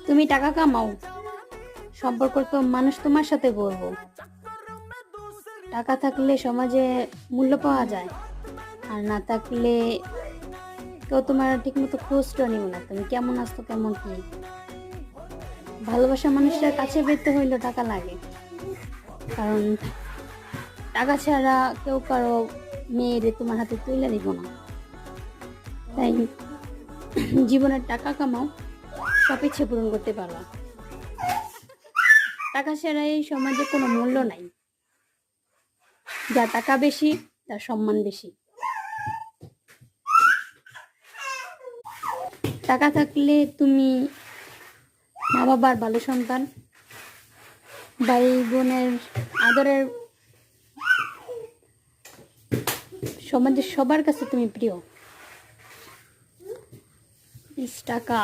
তুমি টাকা কামাও, সম্পর্ক তো মানুষ তোমার সাথে গড়বো। টাকা থাকলে সমাজে মূল্য পাওয়া যায়, আর না থাকলে কেউ তোমার ঠিক মতো খোঁজটা নিব না, তুমি কেমন আছো কেমন কি। ভালোবাসা মানুষের কাছে পেতে হইলে টাকা লাগে, কারণ টাকা ছাড়া কেউ কারো মেয়েরে তোমার হাতে তুলে দিব না। তাই জীবনের টাকা কামাও, সব ইচ্ছে পূরণ করতে পারবা। টাকা ছাড়া এই সমাজে কোনো মূল্য নাই, যা টাকা বেশি তার সম্মান বেশি। টাকা থাকলে তুমি মা বাবার ভালো সন্তান, ভাই বোনের আদরের, সমাজের সবার কাছে তুমি প্রিয়। টাকা